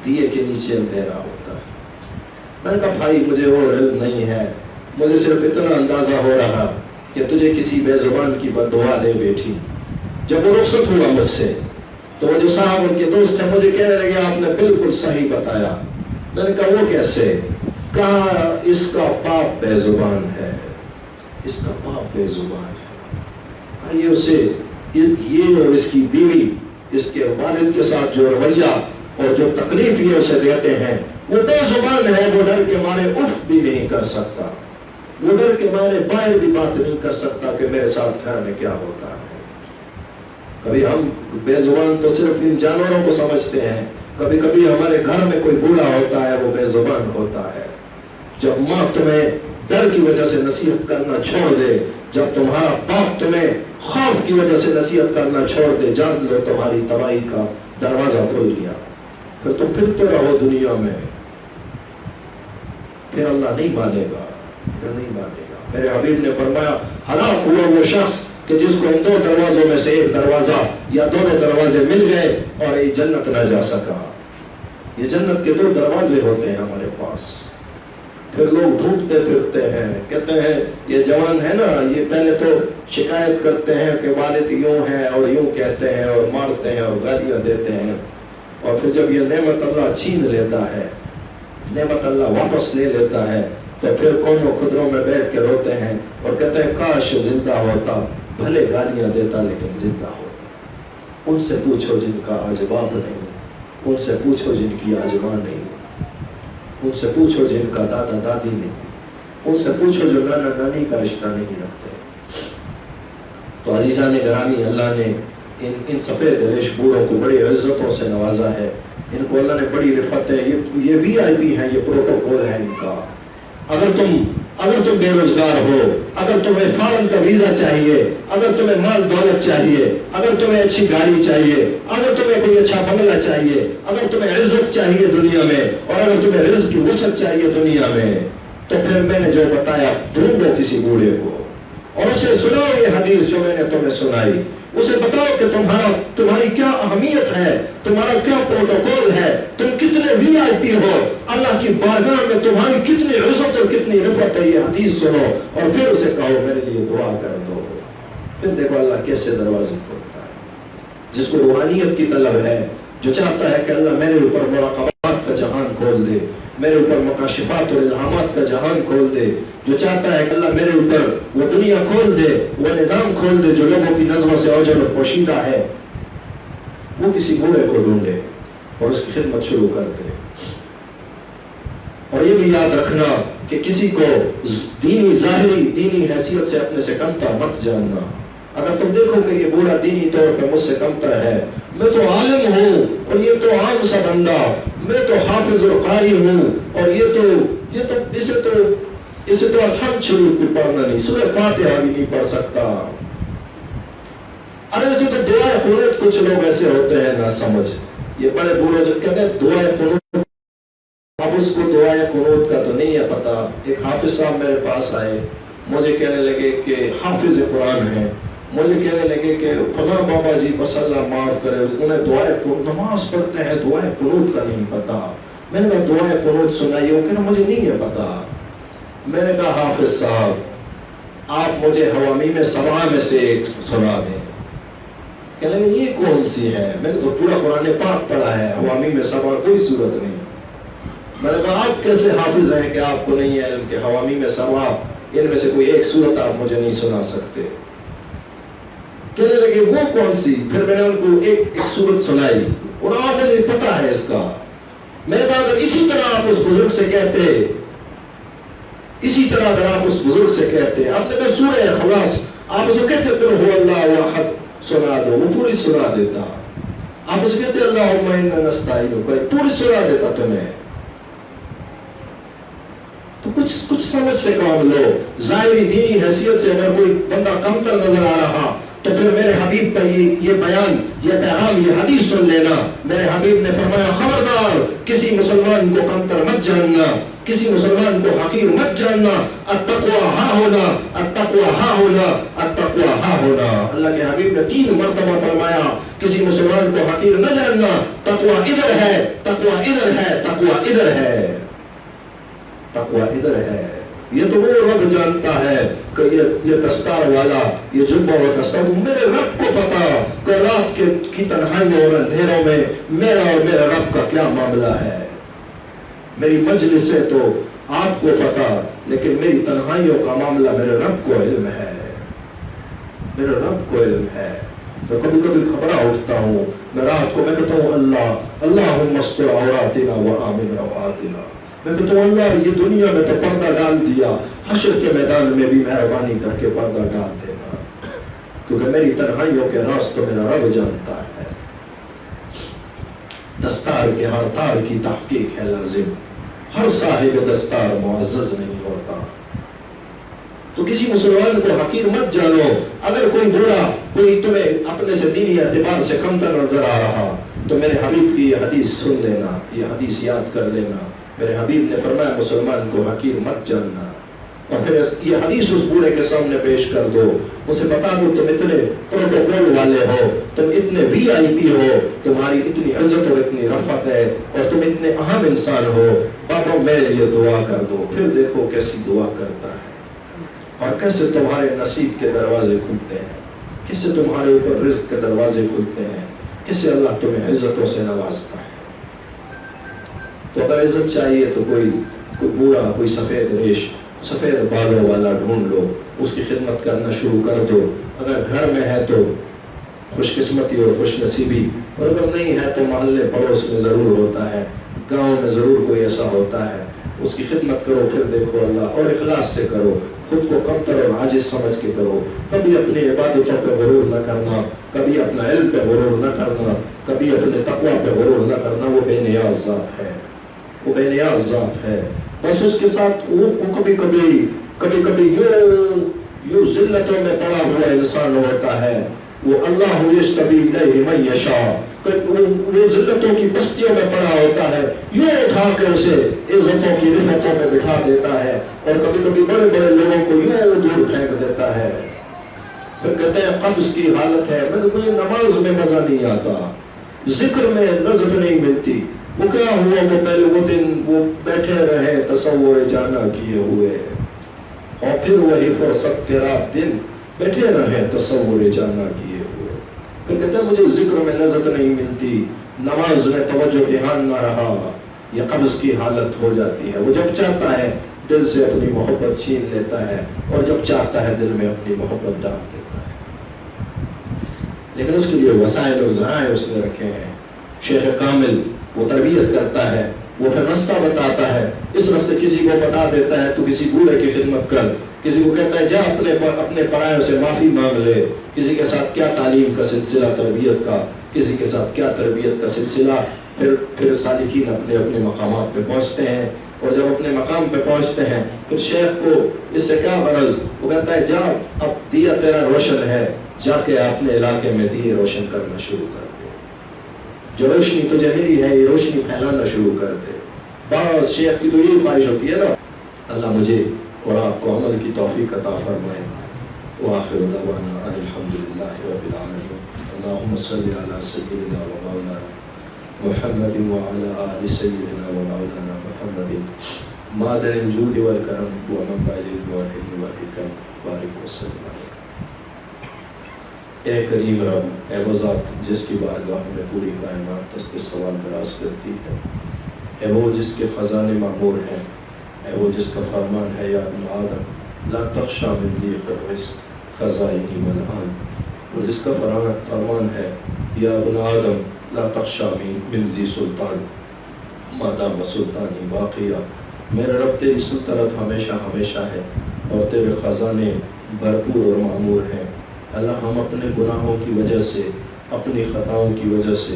S1: دیے کے نیچے اندھیرا ہوتا ہے. میں نے کہا بھائی مجھے اور علم نہیں ہے, مجھے صرف اتنا اندازہ ہو رہا کہ تجھے کسی بے زبان کی بددعا لے بیٹھی. جب وہ رخصت ہوا مجھ سے تو وہ جو صاحب ان کے دوست ہیں مجھے کہنے لگے آپ نے بالکل صحیح بتایا. میں نے کہا وہ کیسے؟ کہا اس کا باپ بے زبان ہے, اس کا باپ بے زبان ہے. آئیے اسے یہ اور اس کی بیوی, اس کے والد کے ساتھ جو رویہ اور جو تکلیف یہ اسے دیتے ہیں, وہ بے زبان ہے. وہ ڈر کے مارے اف بھی نہیں کر سکتا, وہ ڈر کے مارے باہر بھی بات نہیں کر سکتا کہ میرے ساتھ گھر میں کیا ہوتا ہے. کبھی ہم بے زبان تو صرف ان جانوروں کو سمجھتے ہیں. کبھی کبھی ہمارے گھر میں کوئی بوڑھا ہوتا ہے, وہ بے زبان ہوتا ہے. جب ماں تمہیں ڈر کی وجہ سے نصیحت کرنا چھوڑ دے, جب تمہارا باپ تمہیں خوف کی وجہ سے نصیحت کرنا چھوڑ دے, جان لو تمہاری تباہی کا دروازہ کھل گیا. پھر تم پھرتے رہو دنیا میں, پھر اللہ نہیں مانے گا, پھر نہیں مانے گا. میرے حبیب نے فرمایا ہلاک ہوا وہ شخص کہ جس کو ان دو دروازوں میں سے ایک دروازہ یا دونوں دروازے مل گئے اور یہ جنت نہ جا سکا. یہ جنت کے دو دروازے ہوتے ہیں ہمارے پاس. پھر لوگ ڈھونڈتے پھرتے ہیں, کہتے ہیں یہ جوان ہے نا, یہ پہلے تو شکایت کرتے ہیں کہ والد یوں ہے اور یوں کہتے ہیں اور مارتے ہیں اور گالیاں دیتے ہیں, اور پھر جب یہ نعمت اللہ چھین لیتا ہے, نعمت اللہ واپس لے لیتا ہے, تو پھر کونوں خدروں میں بیٹھ کے روتے ہیں اور کہتے ہیں کاش زندہ ہوتا, بھلے گالیاں دیتا لیکن زندہ ہوتا. ان سے پوچھو جن کا آج باپ نہیں, ان سے پوچھو جن کی آج ماں نہیں, ان سے پوچھو جن کا دادا دادی نہیں, ان سے پوچھو جو نانا نانی کا رشتہ نہیں رکھتے. تو عزیزان گرامی, اللہ نے ان سفید ریش بوڑھوں کو بڑی عزتوں سے نوازا ہے. ان کو اللہ نے بڑی رفت ہے, یہ وی آئی پی ہیں, یہ پروٹوکول ہے ان کا. اگر تم بے روزگار ہو, اگر تمہیں فارن کا ویزا چاہیے, اگر تمہیں مال دولت چاہیے, اگر تمہیں اچھی گاڑی چاہیے, اگر تمہیں کوئی اچھا بنگلہ چاہیے, اگر تمہیں عزت چاہیے دنیا میں, اور اگر تمہیں رزق کی وسعت چاہیے دنیا میں, تو پھر میں نے جو بتایا ڈھونڈو کسی بوڑھے کو اور اسے سناؤ یہ حدیث جو میں نے تمہیں سنائی. اسے بتاؤ کہ تمہاری کیا اہمیت ہے, تمہارا کیا پروٹوکول ہے, تم کتنے وی آئی پی ہو, اللہ کی بارگاہ میں تمہاری کتنی عزت اور کتنی رفعت ہے. یہ حدیث سنو اور پھر اسے کہو میرے لیے دعا کر دو. پھر دیکھو اللہ کیسے دروازے کھولتا ہے. جس کو روحانیت کی طلب ہے, جو چاہتا ہے کہ اللہ میرے اوپر مراقبات کا جہان کھول دے, میرے اوپر مکاشفات اور الہامات کا جہان کھول دے, جو چاہتا ہے کہ اللہ میرے اوپر وہ دنیا کھول دے, وہ نظام کھول دے جو لوگوں کی نظروں سے اوجھل اور پوشیدہ ہے, وہ کسی بوڑھے کو ڈھونڈے اور اس کی خدمت شروع کر دے. اور یہ بھی یاد رکھنا کہ کسی کو دینی ظاہری دینی حیثیت سے اپنے سے کمتر مت جاننا. اگر تم دیکھو کہ یہ بوڑھا دینی طور پہ مجھ سے کمتر ہے, میں تو عالم ہوں اور یہ تو عام سا بندہ, میں تو حافظ اور قاری ہوں اور اسے تو الحمد شریف بھی پڑھنا نہیں, سورہ فاتحہ بھی نہیں پڑھ سکتا. ارے اسے تو دعائے قنوت, کچھ لوگ ایسے ہوتے ہیں نہ سمجھ, یہ بڑے بوڑھے سے کہتے ہیں دعائے قنوت, اب اس کو دعائے قنوت کا تو نہیں ہے پتا. ایک حافظ صاحب میرے پاس آئے, مجھے کہنے لگے کہ حافظ قرآن ہے, مجھے کہنے لگے کہ فلاں بابا جی بس اللہ معاف کرے, انہیں دعائے نماز پڑھتے ہیں دعائے قنوت کا نہیں پتا. میں نے کہا دعائے قنوت سنائیے, وہ کہنا مجھے نہیں ہے پتا. میں نے کہا حافظ صاحب آپ مجھے حوامیم سبع میں سے ایک سنا دیں. کہنے لگے یہ کون سی ہے؟ میں نے تو پورا قرآن پاک پڑھا ہے, حوامیم سبع کوئی صورت نہیں. میں نے کہا آپ کیسے حافظ ہیں کہ آپ کو نہیں ہے علم کہ حوامیم سبع ان میں سے کوئی ایک صورت آپ مجھے نہیں سنا سکتے. کہنے لگے وہ کون سی؟ پھر میں نے ان کو ایک صورت سنائی اور آپ مجھے پتا ہے اس کا. میں نے کہا اگر اسی طرح آپ اس بزرگ سے کہتے, اسی طرح اگر آپ اس بزرگ سے کہتے, آپ نے کہا سورہ اخلاص, آپ اسے کہتے پھر هو اللہ احد سنا دو, وہ پوری سنا دیتا. آپ اسے کہتے اللہم انا نستعینک, پوری سنا دیتا تمہیں. تو کچھ سمجھ سے کام لو. ظاہری دینی حیثیت سے اگر کوئی بندہ کمتر نظر آ رہا تو پھر میرے حبیب کا یہ بیان، یہ پیغام، یہ حدیث سن لینا. میرے حبیب نے فرمایا خبردار کسی مسلمان کو کمتر مت جاننا، کسی مسلمان کو حقیر مت جاننا. التقوی ہا ہونا، التقوی ہا ہونا، التقوی ہا ہونا. اللہ کے حبیب نے 3 مرتبہ فرمایا کسی مسلمان کو حقیر نہ جاننا. تقوی ادھر ہے، تقوی ادھر ہے، تقوی ادھر ہے، تقوی ادھر ہے. یہ تو وہ رب جانتا ہے کہ یہ دستار والا، یہ جبہ و دستار، میرے رب کو پتا کہ رات کی تنہائیوں اور اندھیروں میں میرا اور میرے رب کا کیا معاملہ ہے. میری مجلس سے تو آپ کو پتا، لیکن میری تنہائیوں کا معاملہ میرے رب کو علم ہے، میرے رب کو علم ہے. تو کبھی کبھی گھبرا اٹھتا ہوں، میں رات کو میں کہتا ہوں اللہ اللہم استر عوراتنا وآمن رواتنا. میں کہتا ہوں اللہ یہ دنیا میں تو پردہ ڈال دیا، حشر کے میدان میں بھی مہربانی کر کے پردہ ڈال دینا، کیونکہ میری تنہائیوں کے راز تو میرا رب جانتا ہے. دستار کے ہر تار کی تحقیق ہے لازم، ہر صاحب دستار معزز نہیں ہوتا. تو کسی مسلمان کو حقیر مت جانو. اگر کوئی برا، کوئی تمہیں اپنے سے دینی اعتبار سے کمتر نظر آ رہا تو میرے حبیب کی یہ حدیث سن لینا، یہ حدیث یاد کر لینا. میرے حبیب نے فرمایا مسلمان کو حقیر مت جاننا. اور پھر یہ حدیث اس بوڑھے کے سامنے پیش کر دو، اسے بتا دو تم اتنے پروٹوکول والے ہو، تم اتنے VIP ہو، تمہاری اتنی عزت اور اتنی رفعت ہے اور تم اتنے اہم انسان ہو، بابا میرے لیے دعا کر دو. پھر دیکھو کیسی دعا کرتا ہے اور کیسے تمہارے نصیب کے دروازے کھلتے ہیں، کیسے تمہارے اوپر رزق کے دروازے کھلتے ہیں، کیسے اللہ تمہیں عزتوں سے نوازتا ہے. تو اگر عزت چاہیے تو کوئی بوڑھا، کوئی سفید ریش، سفید بالوں والا ڈھونڈ لو، اس کی خدمت کرنا شروع کر دو. اگر گھر میں ہے تو خوش قسمتی اور خوش نصیبی، اور اگر نہیں ہے تو محلے پڑوس میں ضرور ہوتا ہے، گاؤں میں ضرور کوئی ایسا ہوتا ہے. اس کی خدمت کرو، پھر دیکھو اللہ، اور اخلاص سے کرو، خود کو کمتر اور عاجز سمجھ کے کرو. کبھی اپنی عبادتوں پہ غرور نہ کرنا، کبھی اپنا علم پہ غرور نہ کرنا، کبھی اپنے تقویٰ پہ غرور نہ کرنا. وہ بے نیاز ذات ہے، وہ بے نیاز ذات ہے. بس اس کے ساتھ وہ کبھی کبھی یوں ذلتوں میں پڑا ہوا انسان ہوتا ہے. وہ اللہ یجتبی الیہ من یشاء، وہ ذلتوں کی بستیوں میں پڑا ہوتا ہے، یوں اٹھا کے اسے عزتوں کی رفعتوں میں بٹھا دیتا ہے، اور کبھی کبھی بڑے بڑے لوگوں کو یوں دور پھینک دیتا ہے. پھر کہتے ہیں قبض کی حالت ہے، مجھے نماز میں مزہ نہیں آتا، ذکر میں لذت نہیں ملتی. وہ کیا ہوا کہ پہلے وہ دن وہ بیٹھے رہے تصور جانا کیے ہوئے، اور پھر وہی فرصت کے رات دن بیٹھے رہے تصور جانا کیے ہوئے. پھر کہتے ہیں مجھے ذکر میں لذت نہیں ملتی، نماز میں توجہ دھیان نہ رہا. یہ قبض کی حالت ہو جاتی ہے. وہ جب چاہتا ہے دل سے اپنی محبت چھین لیتا ہے، اور جب چاہتا ہے دل میں اپنی محبت ڈال دیتا ہے. لیکن اس کے لیے وسائل اور ذرائع اس نے رکھے ہیں. شیخ کامل وہ تربیت کرتا ہے، وہ پھر رستہ بتاتا ہے. اس راستے کسی کو بتا دیتا ہے تو کسی بوڑھے کی خدمت کر، کسی کو کہتا ہے جا اپنے پرائیوں سے معافی مانگ لے. کسی کے ساتھ کیا تعلیم کا سلسلہ تربیت کا، کسی کے ساتھ کیا تربیت کا سلسلہ. پھر سالکین اپنے اپنے مقامات پہ پہنچتے ہیں، اور جب اپنے مقام پہ پہنچتے ہیں پھر شیخ کو اس سے کیا غرض، وہ کہتا ہے جا اب دیا تیرا روشن ہے، جا کے اپنے علاقے میں دیے روشن کرنا شروع کر دے. جو روشنی تجھے ملی ہے یہ روشنی پھیلانا شروع کر دے. بس شیخ کی تو یہی خواہش ہوتی ہے نا. اللہ مجھے اور آپ کو عمل کی توفیق عطا فرمائے. وآخر دعوانا الحمدللہ رب العالمین. اللہم صلی علی سیدنا و مولانا محمد وعلی آل سیدنا و مولانا محمد مادر الجود والکرم ومنبع الوحی والحکم بارک وسلم. اے کریم رب، اے وہ ذات جس کی بارگاہ میں پوری کائنات دست سوال دراز کرتی ہے، اے وہ جس کے خزانے معمور ہیں، اے وہ جس کا فرمان ہے یا ابن آدم لا تخشى من ضیق الرزق خزائنی ملعان، وہ جس کا فرمان ہے یا ابن آدم لا تخشى من ذی سلطان ما دام سلطانی باقیہ. میرے رب تیری سلطنت ہمیشہ ہمیشہ ہے اور تیرے خزانے بھرپور اور معمور ہیں. اللہ ہم اپنے گناہوں کی وجہ سے، اپنی خطاؤں کی وجہ سے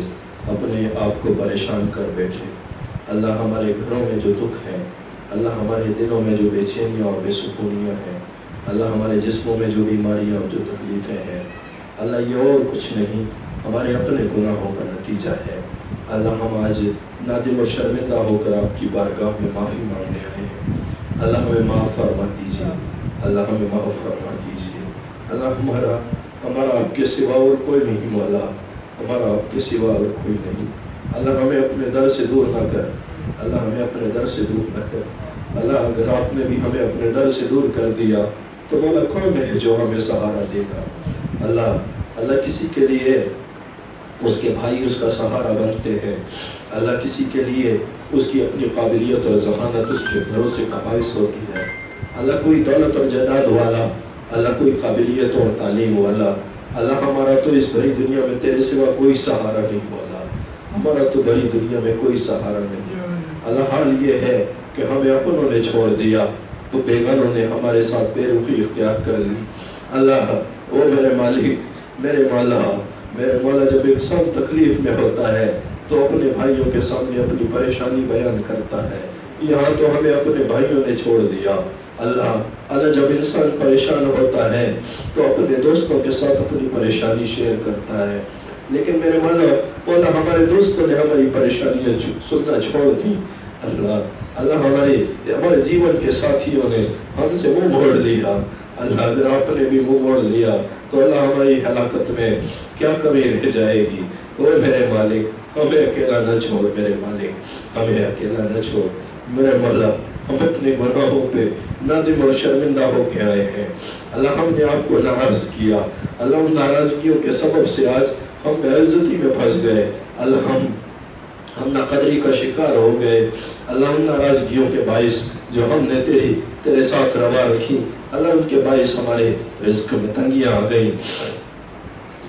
S1: اپنے آپ کو پریشان کر بیٹھے. اللہ ہمارے گھروں میں جو دکھ ہیں، اللہ ہمارے دلوں میں جو بے چینیاں اور بے سکونیاں ہیں، اللہ ہمارے جسموں میں جو بیماریاں اور جو تکلیفیں ہیں، اللہ یہ اور کچھ نہیں، ہمارے اپنے گناہوں کا نتیجہ ہے۔ اللہ ہم آج نادم اور شرمندہ ہو کر آپ کی بارگاہ میں معافی مانگنے آئے ہیں۔ اللہ ہمیں معاف فرما دیجیے، اللہ ہمیں معاف فرما دیجیے۔ اللہ ہمارا آپ کے سوا اور کوئی نہیں مولا، ہمارا آپ کے سوا اور کوئی نہیں۔ اللہ ہمیں اپنے در سے دور نہ کر، اللہ ہمیں اپنے در سے دور نہ کر۔ اللہ اگر آپ نے بھی ہمیں اپنے در سے دور کر دیا تو مولا کون ہے جو ہمیں سہارا دے گا؟ اللہ کسی کے لیے اس کے بھائی اس کا سہارا بنتے ہیں، اللہ کسی کے لیے اس کی اپنی قابلیت اور ذہانت اس کے بھروسے کا باعث ہوتی ہے۔ اللہ کوئی دولت اور جائیداد والا، اللہ کوئی قابلیت اور تعلیم والا، اللہ ہمارا تو اس بڑی دنیا میں تیرے سوا کوئی سہارا نہیں مولا، ہمارا تو بڑی دنیا میں کوئی سہارا نہیں۔ اللہ حال یہ ہے کہ ہمیں اپنوں نے چھوڑ دیا تو بیگانوں نے ہمارے ساتھ بے رخی اختیار کر لی۔ اللہ او میرے مالک، میرے مولا جب انسان تکلیف میں ہوتا ہے تو اپنے بھائیوں کے سامنے اپنی پریشانی بیان کرتا ہے، یہاں تو ہمیں اپنے بھائیوں نے چھوڑ دیا۔ اللہ جب انسان پریشان ہوتا ہے تو اپنے دوستوں کے ساتھ اپنی پریشانی شیئر کرتا ہے، لیکن میرے مولا ہمارے دوستوں نے ہماری پریشانیاں سننا چھوڑ دی۔ اللہ ہمارے جیون کے ساتھیوں نے ہم سے منہ موڑ لیا۔ اللہ اگر آپ نے بھی منہ موڑ لیا تو اللہ ہماری ہلاکت میں کیا کمی رہ جائے گی؟ او میرے مالک، ہمیں اکیلا نہ چھوڑ، میرے مالک ہمیں اکیلا نہ چھوڑ۔ میرے مولا ہم اپنے گناہوں پہ نادم اور شرمندہ ہو کے آئے ہیں۔ اللہ ہم نے آپ کو ناراض کیا، اللہ ان ناراضگیوں کے سبب سے آج ہم بے عزتی میں پھنس گئے۔ اللہ ہم ناقدری کا شکار ہو گئے۔ اللہ ان ناراضگیوں کے باعث جو ہم نے تیرے ساتھ روا رکھی، اللہ ان کے باعث ہمارے رزق میں تنگیاں آ گئی۔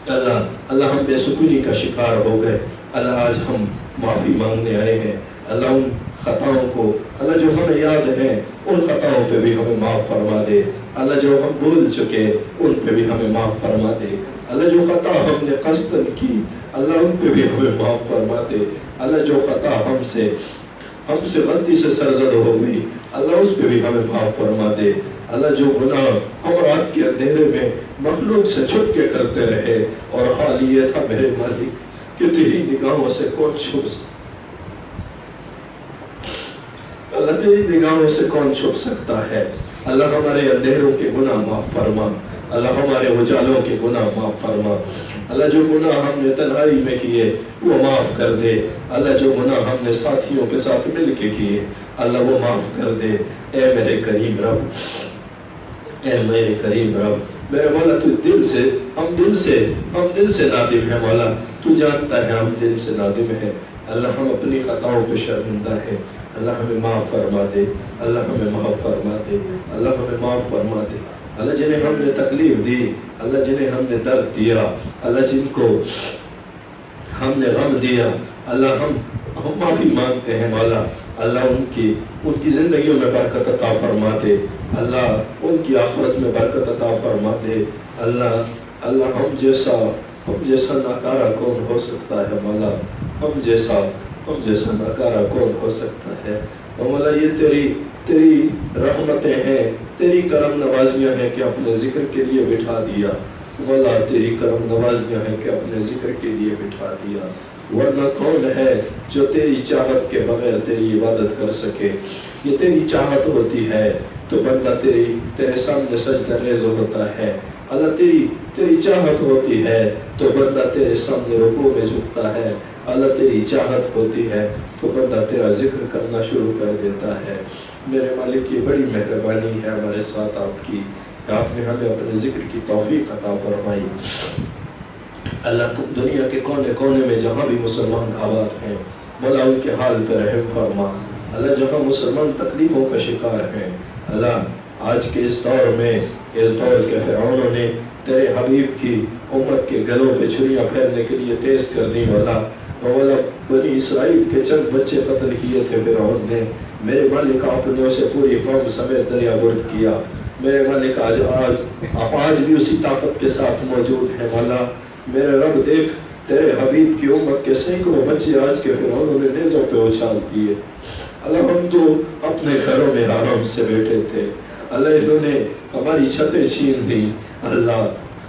S1: اللہ ہم بے سکونی کا شکار ہو گئے۔ اللہ آج ہم معافی مانگنے آئے ہیں۔ اللہ ان خطاؤں کو، اللہ جو ہمیں یاد ہیں ان خطاؤں پہ بھی ہمیں معاف فرما دے۔ اللہ جو ہم بھول چکے ان پہ بھی ہمیں معاف فرما دے۔ اللہ جو خطا ہم نے قصداً کی، اللہ ان پہ بھی ہمیں معاف فرما دے۔ اللہ جو خطا ہم سے غلطی سے سرزد ہو گئی، اللہ اس پہ بھی ہمیں معاف فرما دے۔ اللہ جو گناہ ہم رات کے اندھیرے میں مخلوق سے چھپ کے کرتے رہے اور حال یہ تھا میرے مالک کہ تیری نگاہوں سے کون چھپ سکتا، اللہ تیری نگاہوں سے کون چھپ سکتا ہے؟ اللہ ہمارے اندھیروں کے گناہ معاف فرما، اللہ ہمارے اجالوں کے گناہ معاف فرما۔ اللہ جو گناہ ہم نے تنہائی میں کیے وہ معاف کر دے۔ اللہ جو گناہ ہم نے ساتھیوں کے ساتھ مل کے کیے اللہ وہ معاف کر دے۔ اے میرے کریم رب، اے میرے کریم رب، میرے مولا تو دل سے نادم ہے مولا، تو جانتا ہے ہم دل سے نادم ہیں۔ اللہ ہم اپنی خطاؤں پہ شرمندہ ہیں، اللہ ہمیں معاف فرما دے، اللہ ہمیں معاف فرما دے، اللہ ہمیں معاف فرما دے۔ اللہ جنہیں ہم نے تکلیف دی، اللہ جنہیں ہم نے درد دیا، اللہ جن کو ہم نے غم دیا، اللہ ہم معافی مانگتے ہیں مولا۔ اللہ ان کی زندگیوں میں برکت عطا فرما دے، اللہ ان کی آخرت میں برکت عطا فرما دے۔ اللہ ہم جیسا ناکارہ کون ہو سکتا ہے مولا، ہم جیسا ناکارہ کون ہو سکتا ہے؟ مولا یہ تیری رحمتیں ہیں، تیری کرم نوازیاں ہیں کہ اپنے ذکر کے لیے بٹھا دیا مولا، تیری کرم نوازیاں ہیں کہ اپنے ذکر کے لیے بٹھا دیا، ورنہ کون ہے جو تیری چاہت کے بغیر تیری عبادت کر سکے؟ یہ تیری چاہت ہوتی ہے تو بندہ تیرے سامنے سجدہ ریز ہوتا ہے۔ اللہ تیری چاہت ہوتی ہے تو بندہ تیرے سامنے رکوع میں جھکتا ہے۔ اللہ تیری چاہت ہوتی ہے تو بندہ تیرا ذکر کرنا شروع کر دیتا ہے۔ میرے مالک یہ بڑی مہربانی ہے ہمارے ساتھ آپ کی، آپ نے ہمیں اپنے ذکر کی توفیق عطا فرمائی۔ اللہ تم دنیا کے کونے کونے میں جہاں بھی مسلمان آباد ہیں مولا ان کے حال پہ رحم فرما۔ اللہ جہاں مسلمان تکلیفوں کا شکار ہیں، اللہ آج کے اس دور میں، اس دور کے فرعونوں نے تیرے حبیب کی امت کے گلوں پہ چھریاں پھیرنے کے لیے تیز کر دی مولا۔ بنی اسرائیل کے چند بچے قتل کیے تھے فرعون نے، میرے مالک آپ نے اسے پوری قوم سمیت دریا برد کیا۔ میرے مالک آپ آج بھی اسی طاقت کے ساتھ موجود ہیں مولا۔ میرے رب دیکھ تیرے حبیب کی امت کے سینکڑوں بچے آج کے فرعونوں نے نیزوں پہ اچھال دیے۔ اللہ ہم تو اپنے گھروں میں آرام سے بیٹھے تھے، اللہ انہوں نے ہماری چھتیں چھین دی، اللہ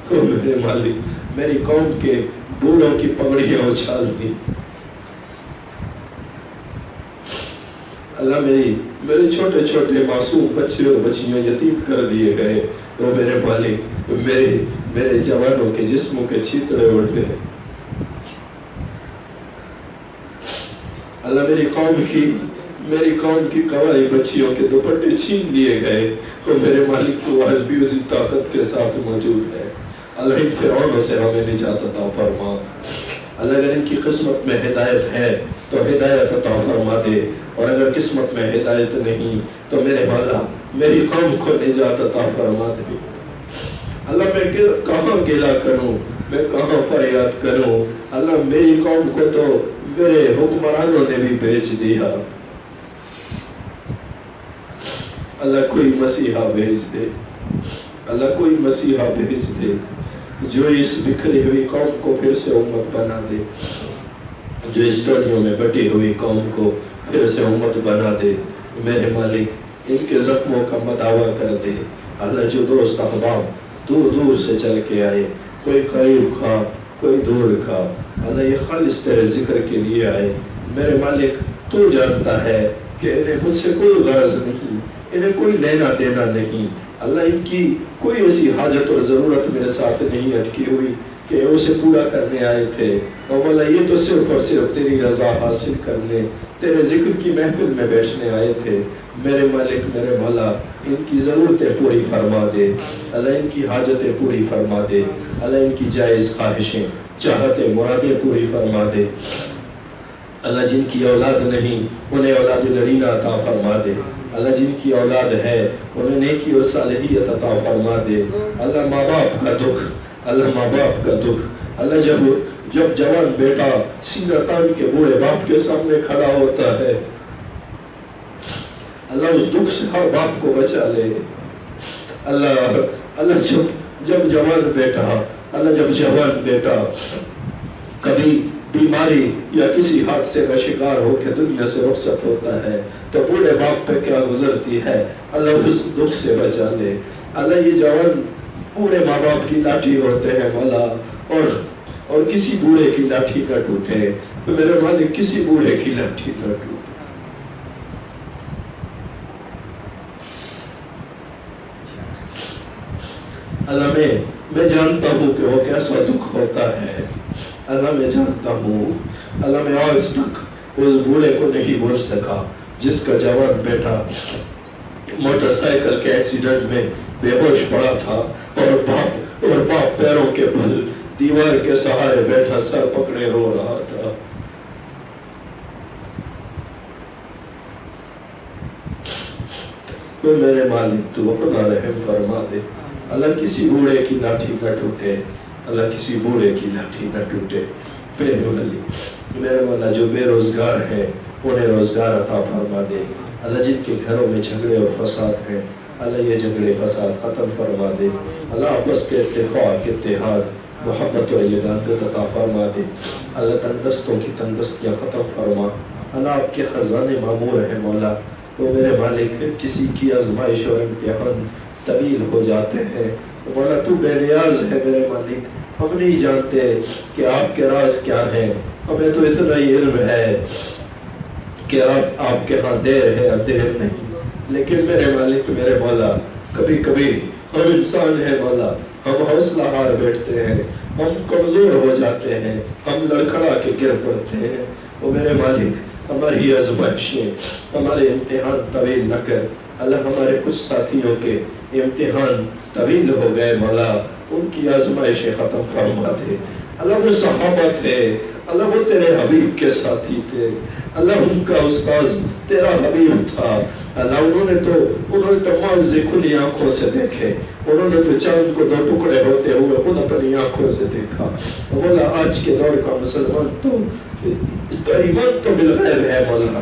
S1: او میرے مالک میری قوم کے بوڑھوں کی پگڑیاں اچھال دی، اللہ میرے چھوٹے چھوٹے معصوم بچے اور بچیاں یتیم کر دیے گئے، وہ میرے مالک میرے جوانوں کے جسموں کے چھیتڑے اڑ گئے، اللہ میری قوم کی قوائی بچیوں کے دوپٹے چھین لیے گئے، وہ میرے مالک تو آج بھی اسی طاقت کے ساتھ موجود ہے، اللہ ان فرعونوں سے ہمیں نجات عطا فرما، اللہ اگر ان کی قسمت میں ہدایت ہے تو ہدایت عطا فرما دے، اور اگر قسمت میں ہدایت نہیں تو میرے مولا میری قوم کو نجات عطا فرما دے، اللہ میں کہاں گلہ کروں، میں کہاں فریاد کروں، اللہ میری قوم کو تو میرے حکمرانوں نے بھی بیچ دیا، اللہ کوئی مسیحا بھیج دے، اللہ کوئی مسیحا بھیج دے جو اس بکھری ہوئی قوم کو پھر سے امت بنا دے، جو اس ٹولیوں میں بٹی ہوئی قوم کو پھر سے امت بنا دے، میرے مالک ان کے زخموں کا مداوا کر دے، اللہ جو دوست احباب دور دور سے چل کے آئے، کوئی قریب کا کوئی دور کا، اللہ یہ خالص تیرے ذکر کے لیے آئے، میرے مالک تو جانتا ہے کہ انہیں مجھ سے کوئی غرض نہیں، انہیں کوئی لینا دینا نہیں، اللہ ان کی کوئی ایسی حاجت اور ضرورت میرے ساتھ نہیں اٹکی ہوئی کہ اسے پورا کرنے آئے تھے، اور مولا یہ تو صرف اور صرف تیری رضا حاصل کرنے، تیرے ذکر کی محفل میں بیٹھنے آئے تھے، میرے مالک میرے مولا ان کی ضرورتیں پوری فرما دے، اللہ ان کی حاجتیں پوری فرما دے، اللہ ان کی جائز خواہشیں چاہتیں مرادیں پوری فرما دے، اللہ جن کی اولاد نہیں انہیں اولاد نرینہ عطا فرما دے، اللہ جن کی اولاد ہے انہیں نیکی اور صالحیت عطا فرما دے، اللہ ماں باپ کا دکھ، اللہ ماں باپ کا دکھ، اللہ جب جوان بیٹا سینہ تان کے بوڑھے باپ کے سامنے کھڑا ہوتا ہے، اللہ اس دکھ سے ہر باپ کو بچا لے، اللہ جب جوان بیٹا کبھی بیماری یا کسی حادثے کا شکار ہو کے دنیا سے رخصت ہوتا ہے تو بوڑھے باپ پہ کیا گزرتی ہے، اللہ اس دکھ سے بچا لے، اللہ یہ جوان بوڑھے ماں باپ کی لاٹھی ہوتے ہیں مولا، اور کسی بوڑھے کی لاٹھی نہ ٹوٹے، میرے مالک کسی بوڑھے کی لاٹھی نہ ٹوٹے، اللہ میں جانتا ہوں کہ وہ کیسا دکھ ہوتا ہے، اللہ میں جانتا ہوں، اللہ میں آج تک اس بوڑھے کو نہیں بھول سکا جس کا جوان بیٹا موٹر سائیکل کے ایکسیڈنٹ میں بے ہوش پڑا تھا، اور باپ پیروں کے بل دیوار کے سہارے بیٹھا سر پکڑے رو رہا تھا، تو میرے مالک تو اپنا رحم فرما دے، اللہ کسی بوڑھے کی لاٹھی نہ ٹوٹے، اللہ کسی بوڑھے کی لاٹھی نہ ٹوٹے، میرے مولا جو بے روزگار ہیں انہیں روزگار عطا فرما دے، اللہ جن کے گھروں میں جھگڑے اور فساد ہیں اللہ یہ جھگڑے فساد ختم فرما دے، اللہ آپس کے اتفاق اتحاد محبت اور یگانت عطا فرما دے، اللہ تندرستوں کی تندرستیاں ختم فرما، اللہ آپ کے خزانے معمور ہیں مولا، وہ میرے مالک کسی کی آزمائش اور امتحان طویل ہو جاتے ہیں، مولا تو بے نیاز ہے میرے مالک، ہم نہیں جانتے کہ آپ کے راز کیا ہیں، ہمیں تو اتنا ہی علم ہے کہ آپ کے ہاں دیر ہے یا دیر نہیں، لیکن میرے مالک میرے مولا کبھی کبھی ہم انسان ہیں مولا، ہم حوصلہ ہار بیٹھتے ہیں، ہم کمزور ہو جاتے ہیں، ہم لڑکھڑا کے گر پڑتے ہیں، وہ میرے مالک ہماری آزمائشیں ہمارے امتحان طویل نہ کر، اللہ ہمارے کچھ ساتھیوں کے امتحان طویل ہو گئے مولا، ان کی آزمائشیں ختم فرما دے، اللہ وہ صحابہ تھے، اللہ وہ تیرے حبیب کے ساتھی تھے، اللہ ان کا استاذ تیرا حبیب تھا، اللہ انہوں نے تو معزے کھلی آنکھوں سے دیکھے، انہوں نے تو چاند کو 2 ٹکڑے ہوتے ہوئے خود اپنی آنکھوں سے دیکھا، مولا آج کے دور کا مسلمان تو اس کا ایمان تو بالغیب ہے مولا،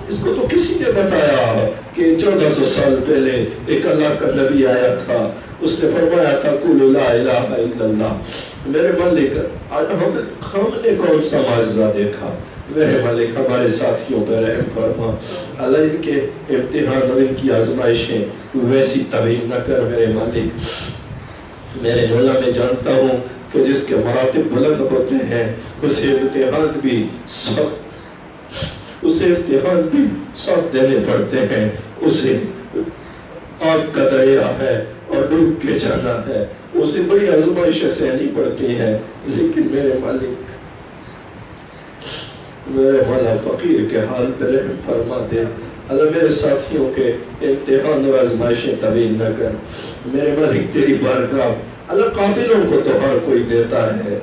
S1: اس کو تو کسی نے بتایا کہ 1400 سال پہلے ایک اللہ کا نبی آیا تھا، اس نے فرمایا تھا قولوا لا الہ الا اللہ، میرے مالک ہم نے کون سا معجزہ دیکھا، میرے مالک ہمارے ساتھیوں پہ رحم فرما اللہ، ان کے امتحان اور ان کی آزمائشیں ویسی طویل نہ کر میرے مالک۔ میرے مولا میں جانتا ہوں کہ جس کے مراتب بلند ہوتے ہیں اسے امتحان بھی سخت دینے پڑتے ہیں، اسے آگ کا دریا ہے اور ڈوب کے جانا ہے، اسے بڑی آزمائشیں سہنی پڑتی ہیں، لیکن میرے مالک میرے مولا فقیر کے حال پہ رحم فرما دے اللہ، میرے ساتھیوں کے امتحان اور آزمائشیں طویل نہ کر میرے مالک، تیری بارگاہ اللہ قابلوں کو تو ہر کوئی دیتا ہے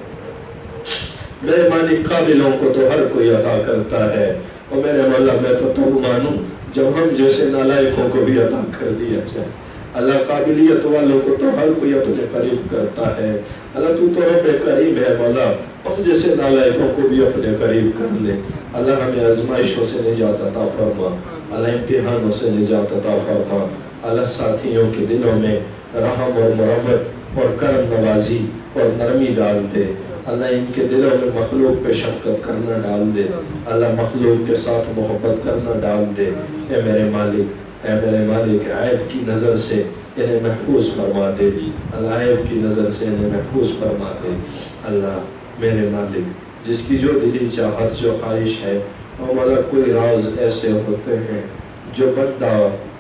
S1: میرے مالک، قابلوں کو تو ہر کوئی عطا کرتا ہے، اور میرے مولا میں تو تب مانوں جب ہم جیسے نالائقوں کو بھی عطا کر دیا جائے اللہ، قابلیت والوں کو تو ہر کوئی اپنے قریب کرتا ہے اللہ، تو رب کریم ہے مولا، ہم جیسے نالائقوں کو بھی اپنے قریب کر لے اللہ، ہمیں آزمائشوں سے نجات عطا فرما اللہ، امتحانوں سے نجات عطا فرما اللہ، ساتھیوں کے دلوں میں رحم اور مرحمت اور کرم نوازی اور نرمی ڈال دے اللہ، ان کے دلوں میں مخلوق پہ شفقت کرنا ڈال دے اللہ، مخلوق کے ساتھ محبت کرنا ڈال دے، اے میرے مالک عیب کی نظر سے انہیں محفوظ فرما دے اللہ، عیب کی نظر سے انہیں محفوظ فرما دے اللہ، میرے مالک جس کی جو دلی چاہت جو خواہش ہے اور مولا، کوئی راز ایسے ہوتے ہیں جو بندہ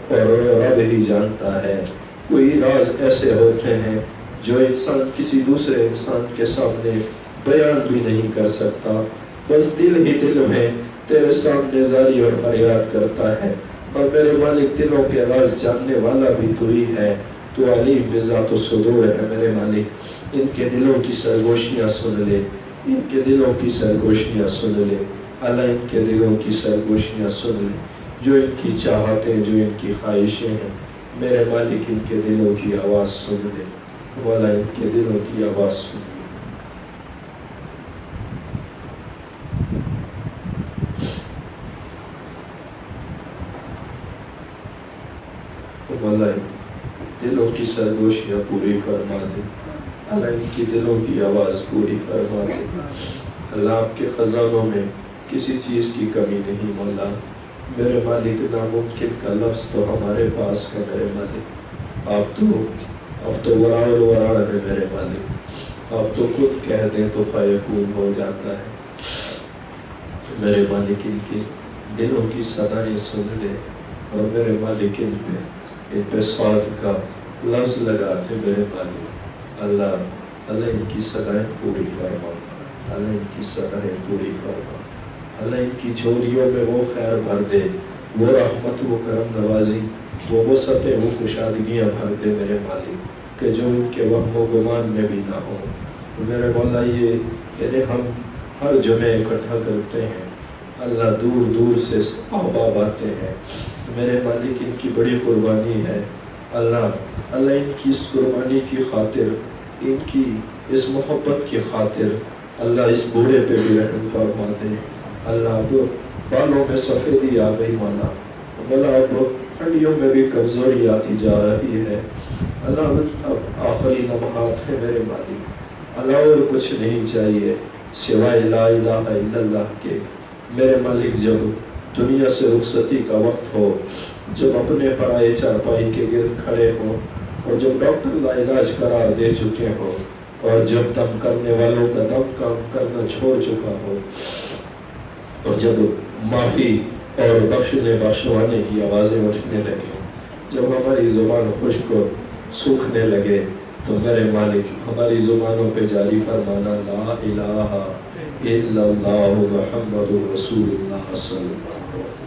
S1: اور رب ہی جانتا ہے، کوئی راز ایسے ہوتے ہیں جو انسان کسی دوسرے انسان کے سامنے بیان بھی نہیں کر سکتا، بس دل ہی دل میں تیرے سامنے زاری اور فریاد کرتا ہے، اور میرے مالک دلوں کے راز جاننے والا بھی تو ہی ہے، تو علیم بذات الصدور ہے میرے مالک، ان کے دلوں کی سرگوشیاں سن لے، ان کے دلوں کی سرگوشیاں سن لے اللہ، ان کے دلوں کی سرگوشیاں سن لے، جو ان کی چاہتیں جو ان کی خواہشیں ہیں میرے مالک، ان کے دلوں کی آواز سن لے مولا، ان کے دلوں کی آواز سن لے مولا، دلوں کی سرگوشیاں پوری فرما دے اللہ، ان کی دلوں کی آواز پوری فرما دے اللہ، آپ کے خزانوں میں کسی چیز کی کمی نہیں مولا، میرے مالک ناممکن کا لفظ تو ہمارے پاس ہے میرے مالک، آپ تو ورا الورا ہے میرے مالک، آپ تو خود کہہ دیں تو فیکون ہو جاتا ہے میرے مالک، ان کی دلوں کی صدائیں سن لے، اور میرے مالک ان پہ سواز کا لفظ لگاتے میرے مالک اللہ، ان کی صدائیں پوری فرما اللہ، ان کی صدائیں پوری فرما اللہ، ان کی جھولیوں میں وہ خیر بھر دے، وہ رحمت، وہ کرم نوازی، وہ وسعتیں، وہ کشادگیاں بھر دے میرے مالک، کہ جو ان کے وہم و گمان میں بھی نہ ہو میرے مولا، یہ ہم ہر جمعے اکٹھا کرتے ہیں اللہ، دور دور سے احباب آتے ہیں میرے مالک، ان کی بڑی قربانی ہے اللہ، ان کی اس قربانی کی خاطر، ان کی اس محبت کی خاطر اللہ، اس بوڑھے پہ بھی رحم فرما دے اللہ، اب بالوں میں سفیدی آ گئی مولا، اب ہڈیوں میں بھی کمزوری آتی جا رہی ہے اللہ، اب آخری لمحات ہے میرے مالک اللہ، اور کچھ نہیں چاہیے سوائے لا الہ الا اللہ کے میرے مالک، جب دنیا سے رخصتی کا وقت ہو، جب اپنے پرائے چارپائی کے گرد کھڑے ہوں، اور جب ڈاکٹر لا علاج قرار دے چکے ہوں، اور جب دم کرنے والوں کا دم کام کرنا چھوڑ چکا ہو، اور جب معافی اور بخشنے بخشوانے کی آوازیں اٹھنے لگے، جب ہماری زبان خشک اور سوکھنے لگے، تو میرے مالک ہماری زبانوں پہ جاری فرمانا لا الہ الا اللہ محمد رسول اللہ صلی اللہ علیہ وسلم۔